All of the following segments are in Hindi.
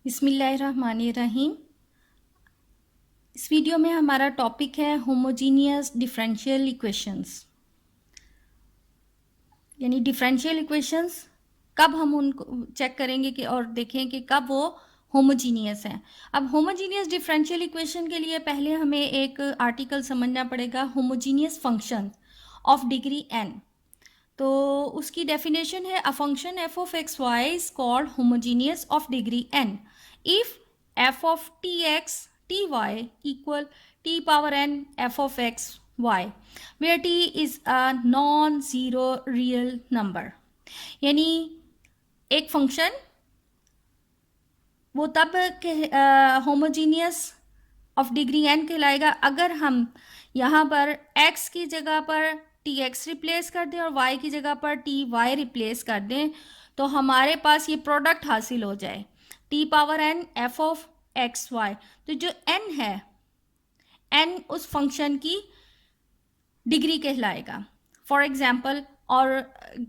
बिस्मिल्लाहिर्रहमानिर्रहीम। इस वीडियो में हमारा टॉपिक है होमोजीनियस डिफरेंशियल इक्वेशंस, यानी डिफरेंशियल इक्वेशंस कब हम उनको चेक करेंगे कि और देखें कि कब वो होमोजीनियस हैं। अब होमोजीनियस डिफरेंशियल इक्वेशन के लिए पहले हमें एक आर्टिकल समझना पड़ेगा, homogeneous function of degree n। तो उसकी डेफिनेशन है, a function f of x y is called homogeneous of degree n if f of t x t y equal t power n f of x y where t is a non zero real number. यानी एक फंक्शन वो तब होमोजीनियस ऑफ डिग्री n कहलाएगा अगर हम यहाँ पर x की जगह पर टी एक्स रिप्लेस कर दें और y की जगह पर टी वाई रिप्लेस कर दें, तो हमारे पास ये प्रोडक्ट हासिल हो जाए, t power n f of x y. तो जो n है, n उस फंक्शन की डिग्री कहलाएगा। फॉर एग्जाम्पल, और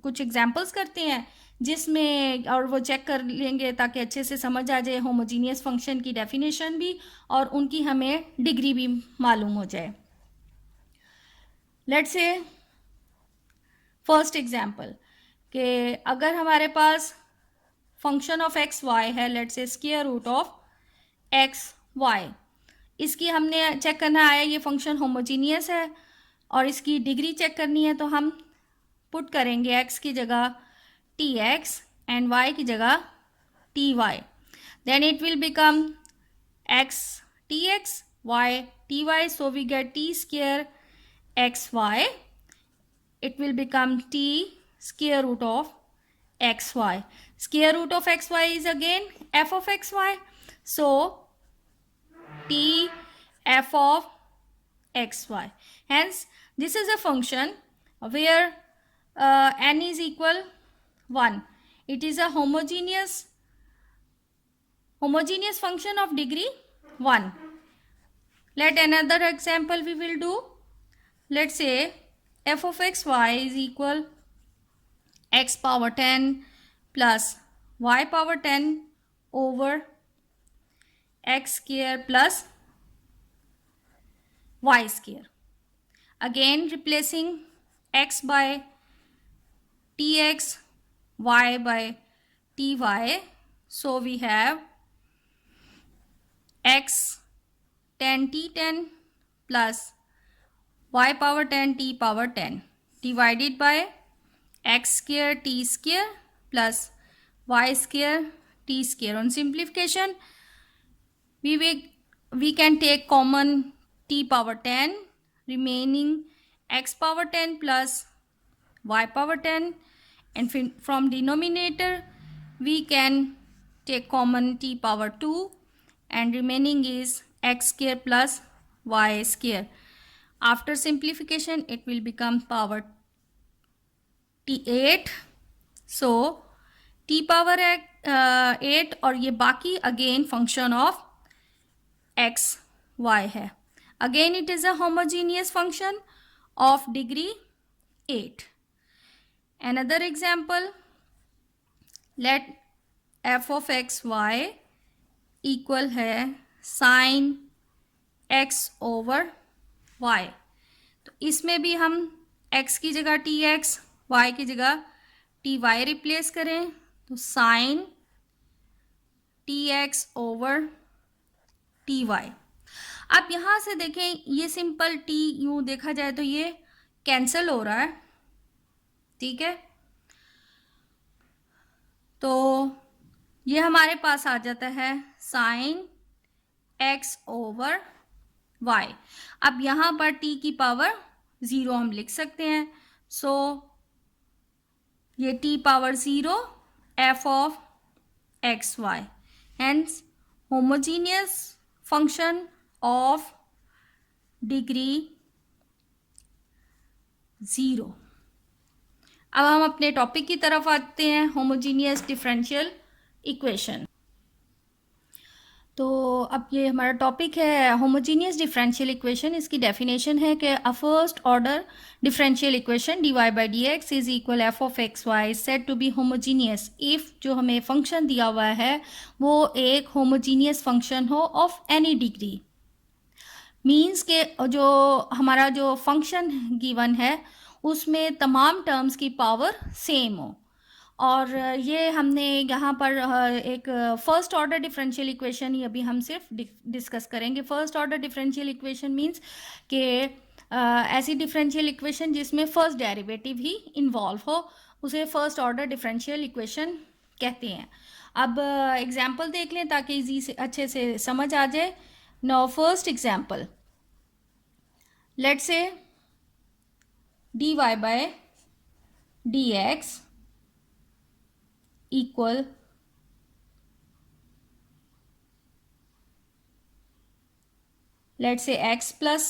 कुछ एग्जाम्पल्स करते हैं जिसमें, और वो चेक कर लेंगे ताकि अच्छे से समझ आ जाए होमोजीनियस फंक्शन की डेफिनेशन भी और उनकी हमें डिग्री भी मालूम हो जाए। लेट्स से फर्स्ट एग्जाम्पल कि अगर हमारे पास फंक्शन ऑफ एक्स वाई है, let's say square root of x y, इसकी हमने चेक करना है ये फंक्शन होमोजीनियस है और इसकी डिग्री चेक करनी है, तो हम पुट करेंगे x की जगह टी एक्स एंड y की जगह t y. Then it will become x t x y t y, so we get t square x y. it will become t square root of xy. Square root of xy is again f of xy. So t f of xy. Hence, this is a function where n is equal 1. It is a homogeneous function of degree 1. Let another example we will do. Let's say f of x y is equal x power 10 plus y power 10 over x square plus y square. Again replacing x by tx, y by ty. So we have x 10t10 plus y power 10 t power 10 divided by x square t square plus y square t square. On simplification, we can take common t power 10, remaining x power 10 plus y power 10, and from denominator we can take common t power 2 and remaining is x square plus y square. After simplification, it will become power t8. So t power 8 और ये बाकी again function of x y है. Again it is a homogeneous function of degree 8. Another example, let f of x y equal है sin x over y. तो इसमें भी हम x की जगह टी एक्स, y की जगह टी वाई रिप्लेस करें, तो sine t x over t y. अब यहाँ से देखें, ये सिंपल t यूँ देखा जाए तो ये कैंसिल हो रहा है, ठीक है। तो ये हमारे पास आ जाता है साइन x ओवर y। अब यहाँ पर t की पावर 0 हम लिख सकते हैं, सो ये t power 0 f of x y, hence homogeneous function of degree 0। अब हम अपने टॉपिक की तरफ आते हैं, होमोजीनियस डिफरेंशियल इक्वेशन। तो अब ये हमारा टॉपिक है होमोजीनियस डिफरेंशियल इक्वेशन। इसकी डेफिनेशन है कि a first order differential equation dy by d x is equal f of x y said to be homogeneous if जो हमें फंक्शन दिया हुआ है वो एक होमोजीनियस फंक्शन हो ऑफ एनी डिग्री। मीन्स के जो हमारा जो फंक्शन गिवन है उसमें तमाम टर्म्स की पावर सेम हो। और ये हमने यहाँ पर एक फर्स्ट ऑर्डर डिफरेंशियल इक्वेशन ही अभी हम सिर्फ डिस्कस करेंगे। First order differential equation means कि ऐसी डिफरेंशियल इक्वेशन जिसमें फर्स्ट डेरिवेटिव ही इन्वॉल्व हो उसे फर्स्ट ऑर्डर डिफरेंशियल इक्वेशन कहते हैं। अब एग्जाम्पल देख लें ताकि इजी से अच्छे से समझ आ जाए। Now first example, let's say dy by dx equal let's say x plus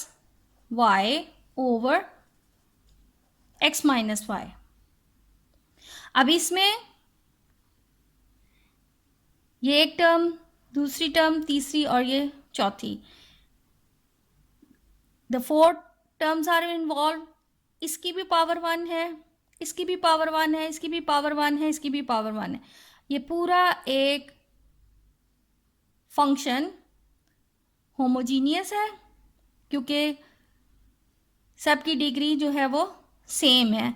y over x minus y। अब इसमें ये एक टर्म, दूसरी टर्म, तीसरी और ये चौथी, the fourth terms are involve. इसकी भी पावर 1 है, इसकी भी पावर 1 है, इसकी भी पावर 1 है, इसकी भी पावर 1 है। ये पूरा एक फंक्शन होमोजीनियस है क्योंकि सबकी डिग्री जो है वो सेम है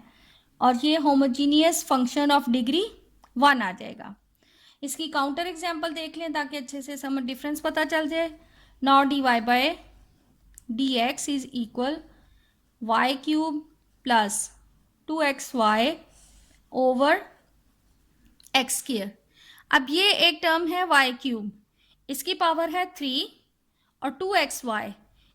और ये होमोजीनियस फंक्शन ऑफ डिग्री 1 आ जाएगा। इसकी काउंटर एग्जांपल देख लें ताकि अच्छे से समझ डिफरेंस पता चल जाए। Now dy by dx is equal y cube plus 2xy over x square. अब ये एक टर्म है y क्यूब, इसकी पावर है 3 और 2xy,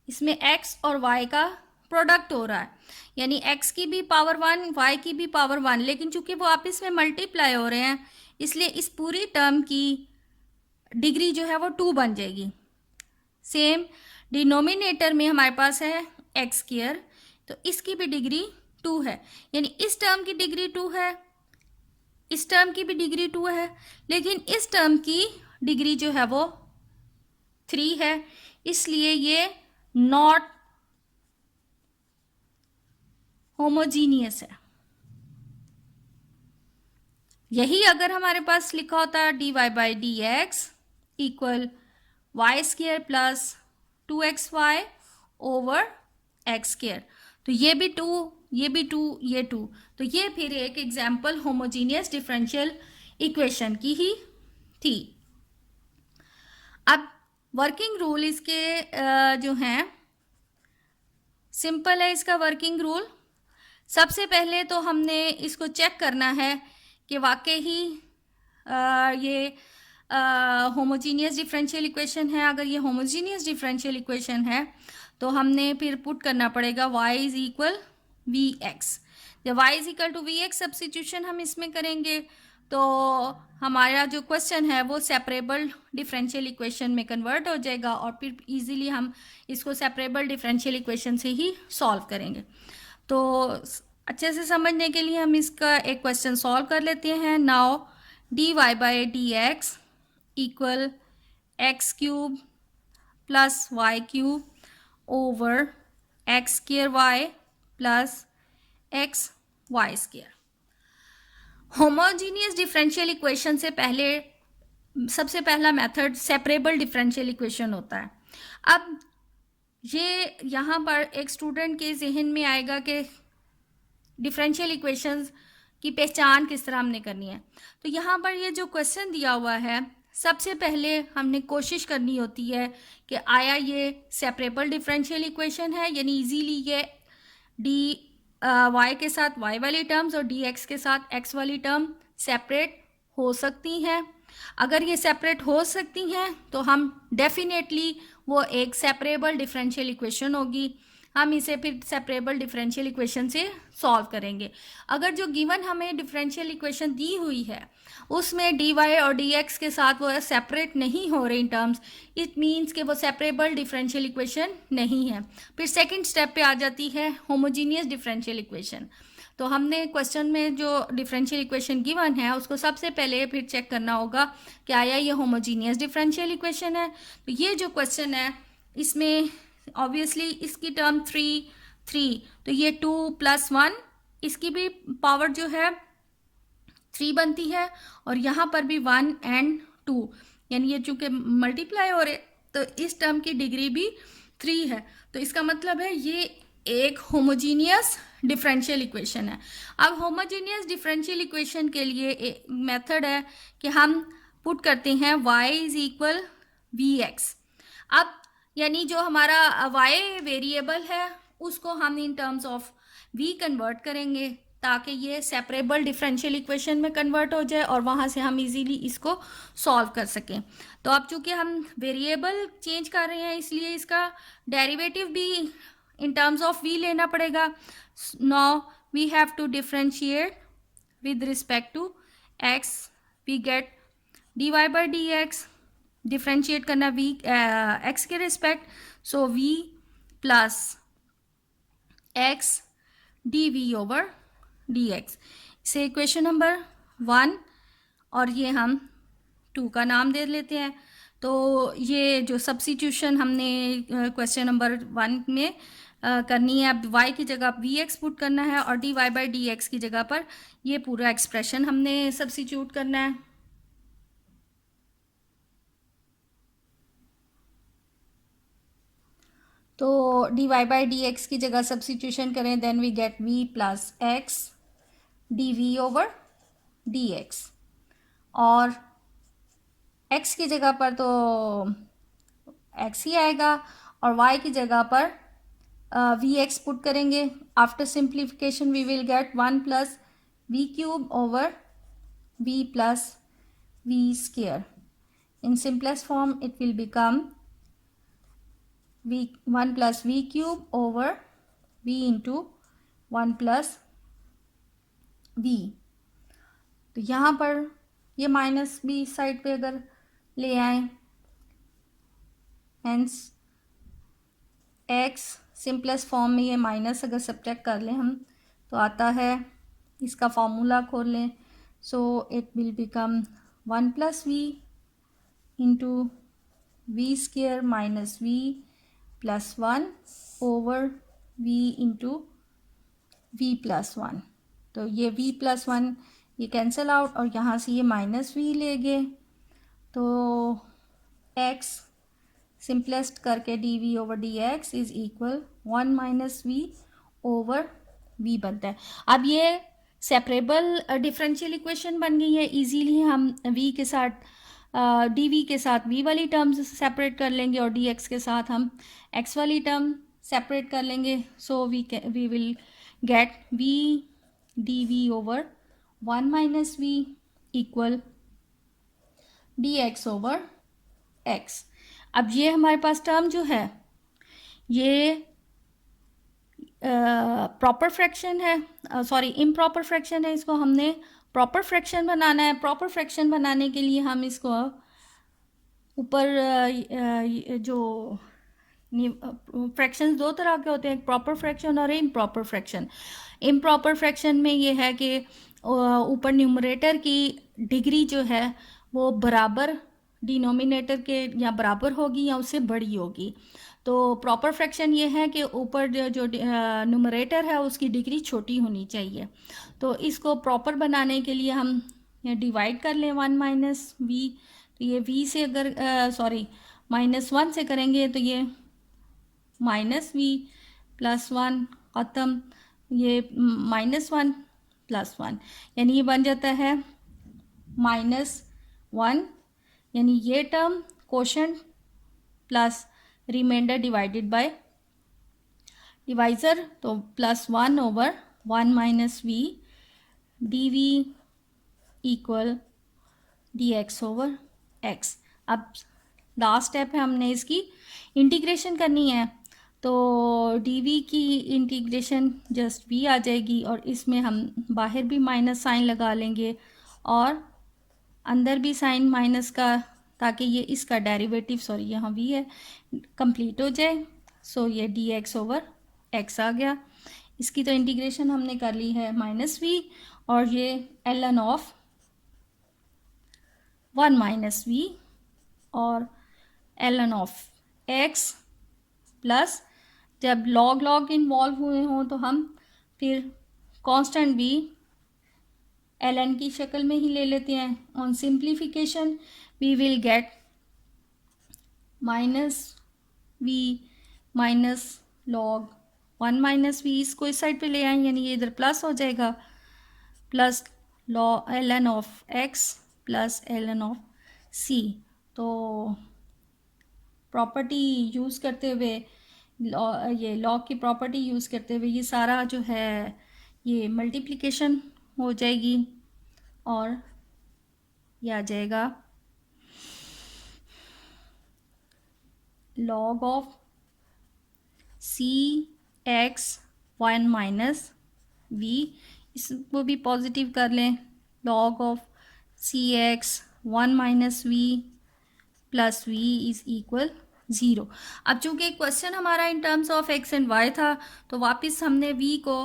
इसमें x और y का प्रोडक्ट हो रहा है यानी x की भी पावर 1 y की भी पावर 1, लेकिन चूंकि वो आपस में मल्टीप्लाई हो रहे हैं इसलिए इस पूरी टर्म की डिग्री जो है वो 2 बन जाएगी। सेम डिनोमिनेटर में हमारे पास है एक्स स्क्वायर, तो इसकी भी डिग्री 2 है यानी इस टर्म की डिग्री 2 है, इस टर्म की भी डिग्री 2 है, लेकिन इस टर्म की डिग्री जो है वो 3 है, इसलिए ये नॉट होमोजीनियस है। यही अगर हमारे पास लिखा होता है dy by d x equal y square plus 2xy over x square, तो ये भी 2, ये भी 2, ये 2, तो ये फिर एक एग्जाम्पल होमोजीनियस डिफरेंशियल इक्वेशन की ही थी। अब वर्किंग रूल इसके जो हैं सिंपल है। इसका वर्किंग रूल, सबसे पहले तो हमने इसको चेक करना है कि वाकई ही ये होमोजीनियस डिफरेंशियल इक्वेशन है। अगर ये होमोजीनियस डिफरेंशियल इक्वेशन है तो हमने फिर पुट करना पड़ेगा y is equal v x. जब y is equal to v x substitution हम इसमें करेंगे तो हमारा जो क्वेश्चन है वो सेपरेबल डिफरेंशियल इक्वेशन में कन्वर्ट हो जाएगा और फिर इजीली हम इसको सेपरेबल डिफरेंशियल इक्वेशन से ही सॉल्व करेंगे। तो अच्छे से समझने के लिए हम इसका एक क्वेश्चन सॉल्व कर लेते हैं। Now dy by d x equal x cube plus y cube over x square y plus x y square. Homogeneous differential equation से पहले सबसे पहला मेथड सेपरेबल डिफरेंशियल इक्वेशन होता है। अब ये यहाँ पर एक स्टूडेंट के जहन में आएगा कि डिफरेंशियल इक्वेशंस की पहचान किस तरह हमने करनी है। तो यहाँ पर ये जो क्वेश्चन दिया हुआ है सबसे पहले हमने कोशिश करनी होती है कि आया ये सेपरेबल डिफरेंशियल इक्वेशन है, यानी इजीली ये डी वाई के साथ वाई वाली टर्म्स और डी एक्स के साथ एक्स वाली टर्म सेपरेट हो सकती हैं। अगर ये सेपरेट हो सकती हैं तो हम डेफिनेटली वो एक सेपरेबल डिफरेंशियल इक्वेशन होगी। हम इसे फिर सेपरेबल डिफरेंशियल इक्वेशन से सॉल्व करेंगे। अगर जो गिवन हमें डिफरेंशियल इक्वेशन दी हुई है उसमें डी वाई और डी एक्स के साथ वो सेपरेट नहीं हो रही टर्म्स, इट मीन्स कि वो सेपरेबल डिफरेंशियल इक्वेशन नहीं है। फिर सेकंड स्टेप पे आ जाती है होमोजीनियस डिफरेंशियल इक्वेशन। तो हमने क्वेश्चन में जो डिफरेंशियल इक्वेशन गिवन है उसको सबसे पहले फिर चेक करना होगा कि आया ये होमोजीनियस डिफरेंशियल इक्वेशन है। तो ये जो क्वेश्चन है इसमें ऑब्वियसली इसकी टर्म 3 तो ये 2 + 1 इसकी भी पावर जो है 3 बनती है, और यहाँ पर भी 1 और 2 यानी ये चूंकि मल्टीप्लाई हो रहे तो इस टर्म की डिग्री भी 3 है। तो इसका मतलब है ये एक होमोजीनियस डिफरेंशियल इक्वेशन है। अब होमोजीनियस डिफरेंशियल इक्वेशन के लिए एक मेथड है कि हम पुट करते हैं y = vx। अब यानी जो हमारा y वेरिएबल है उसको हम in terms of v convert करेंगे ताकि ये सेपरेबल डिफरेंशियल इक्वेशन में कन्वर्ट हो जाए और वहाँ से हम इजीली इसको सॉल्व कर सकें। तो अब चूंकि हम वेरिएबल चेंज कर रहे हैं इसलिए इसका डेरिवेटिव भी इन टर्म्स ऑफ v लेना पड़ेगा। Now we have to differentiate with respect to x, we get dy/dx, differentiate करना v x के respect, so v + x dv/dx से इक्वेशन नंबर 1 और ये हम 2 का नाम दे लेते हैं। तो ये जो सब्स्टिट्यूशन हमने क्वेश्चन नंबर 1 में करनी है, अब y की जगह vx पुट करना है और dy/dx की जगह पर ये पूरा एक्सप्रेशन हमने सब्स्टिट्यूट करना है। तो dy/dx की जगह सब्स्टिट्यूशन करें, then we get v + x dv/dx, और x की जगह पर तो x ही आएगा और y की जगह पर vx पुट करेंगे। After simplification we will get 1 + v³ v + v²। In simplest form it will become 1 + v³ v × 1 + v। तो यहाँ पर ये माइनस b साइड पे अगर ले आए, हेंस x सिंपलेस्ट फॉर्म में ये माइनस अगर सब्ट्रैक्ट कर लें हम तो आता है, इसका फॉर्मूला खोल लें, so it will become 1 + v × v² - v + 1 v × v + 1। तो ये v + 1 ये कैंसिल आउट और यहाँ से ये -v ले गए, तो x सिंपलेस्ट करके dv/dx इज इक्वल 1 - v/v बनता है। अब ये सेपरेबल डिफरेंशियल इक्वेशन बन गई है। इजीली हम v के साथ dv के साथ v वाली टर्म्स सेपरेट कर लेंगे और dx के साथ हम x वाली टर्म सेपरेट कर लेंगे। So we will get v dv/1 - v equal dx/x। अब ये हमारे पास टर्म जो है ये प्रॉपर फ्रैक्शन है, सॉरी इम्प्रॉपर फ्रैक्शन है। इसको हमने प्रॉपर फ्रैक्शन बनाना है। प्रॉपर फ्रैक्शन बनाने के लिए हम इसको ऊपर जो फ्रैक्शंस 2 तरह के होते हैं, एक प्रॉपर फ्रैक्शन और इम्प्रॉपर फ्रैक्शन। इम्प्रॉपर फ्रैक्शन में ये है कि ऊपर न्यूमरेटर की डिग्री जो है वो बराबर डिनोमिनेटर के या बराबर होगी या उससे बड़ी होगी। तो प्रॉपर फ्रैक्शन ये है कि ऊपर जो न्यूमरेटर है उसकी डिग्री छोटी होनी चाहिए। तो इसको प्रॉपर बनाने के लिए हम डिवाइड कर लें 1 - v। तो ये v से अगर -1 से करेंगे तो ये -v + 1 ख़त्म, ये -1 + 1 यानी ये बन जाता है -1, यानी ये term quotient plus remainder divided by divisor, तो +1/1 - v dv = dx/x। अब लास्ट स्टेप है, हमने इसकी इंटीग्रेशन करनी है। तो dv की इंटीग्रेशन जस्ट v आ जाएगी और इसमें हम बाहर भी माइनस साइन लगा लेंगे और अंदर भी साइन माइनस का, ताकि ये इसका डेरिवेटिव यहाँ v है कंप्लीट हो जाए। सो ये dx/x आ गया। इसकी तो इंटीग्रेशन हमने कर ली है माइनस वी, और ये ln ऑफ 1 माइनस वी और ln ऑफ x प्लस, जब लॉग लॉग इन्वॉल्व हुए हों तो हम फिर कांस्टेंट भी ln की शक्ल में ही ले लेते हैं. On simplification we will get minus v minus log 1 minus v, इसको इस साइड पे ले आए यानी ये इधर प्लस हो जाएगा, plus ln of x plus ln of c. तो प्रॉपर्टी यूज़ करते हुए, ये लॉग की प्रॉपर्टी यूज़ करते हुए ये सारा जो है ये मल्टीप्लिकेशन हो जाएगी और ये आ जाएगा log of c x 1 minus v, इसको भी पॉजिटिव कर लें, log of c x 1 minus v plus v is equal 0. अब चूंकि क्वेश्चन हमारा in terms of x and y था तो वापस हमने v को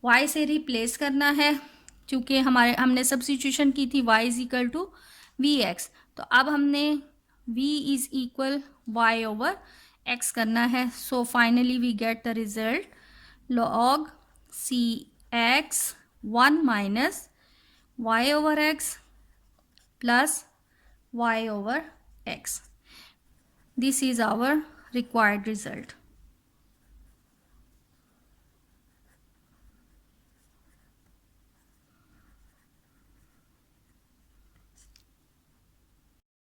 y से रिप्लेस करना है, चूँकि हमने सब्स्टिट्यूशन की थी y is equal to v x. तो अब हमने v is equal y over x करना है. So finally we get the result log c x 1 minus y over x plus y over x. This is our required result.